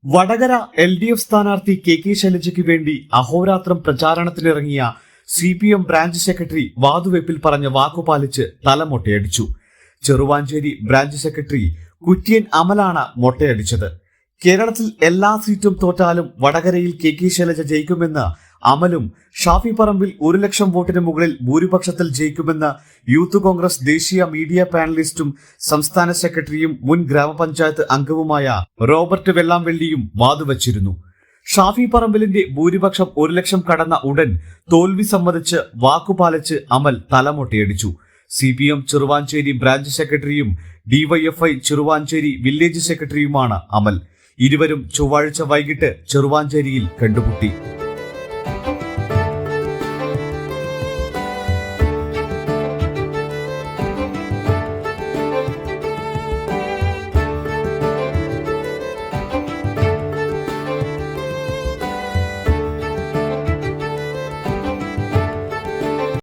Vadakara LDF സ്ഥാനാർത്ഥി K ശൈലജയ്ക്ക് വേണ്ടി അഹോരാത്രം പ്രചാരണത്തിനിറങ്ങിയ CPM ബ്രാഞ്ച് സെക്രട്ടറി വാതുവെപ്പിൽ പറഞ്ഞ വാക്കുപാലിച്ച് തലമൊട്ടയടിച്ചു. ചെറുവാഞ്ചേരി ബ്രാഞ്ച് സെക്രട്ടറി കുര്യൻ അമലാണ് മൊട്ടയടിച്ചത്. കേരളത്തിൽ എല്ലാ സീറ്റും തോറ്റാലും വടകരയിൽ കെ ശൈലജ ജയിക്കുമെന്ന് അമലും ഷാഫി പറമ്പിൽ 1 ലക്ഷം വോട്ടിന് മുകളിൽ ഭൂരിപക്ഷത്തിൽ ജയിക്കുമെന്ന് യൂത്ത് കോൺഗ്രസ് ദേശീയ മീഡിയ പാനലിസ്റ്റും സംസ്ഥാന സെക്രട്ടറിയും മുൻ ഗ്രാമപഞ്ചായത്ത് അംഗവുമായ റോബർട്ട് വെള്ളാംവെള്ളിയും വാതുവച്ചിരുന്നു. ഷാഫി പറമ്പിലിന്റെ ഭൂരിപക്ഷം 1 ലക്ഷം കടന്ന ഉടൻ തോൽവി സമ്മതിച്ച് വാക്കുപാലിച്ച് അമൽ തലമൊട്ടയടിച്ചു. CPM ചെറുവാഞ്ചേരി ബ്രാഞ്ച് സെക്രട്ടറിയും DYFI ചെറുവാഞ്ചേരി വില്ലേജ് സെക്രട്ടറിയുമാണ് അമൽ. ഇരുവരും ചൊവ്വാഴ്ച വൈകിട്ട് ചെറുവാഞ്ചേരിയിൽ കണ്ടുമുട്ടി.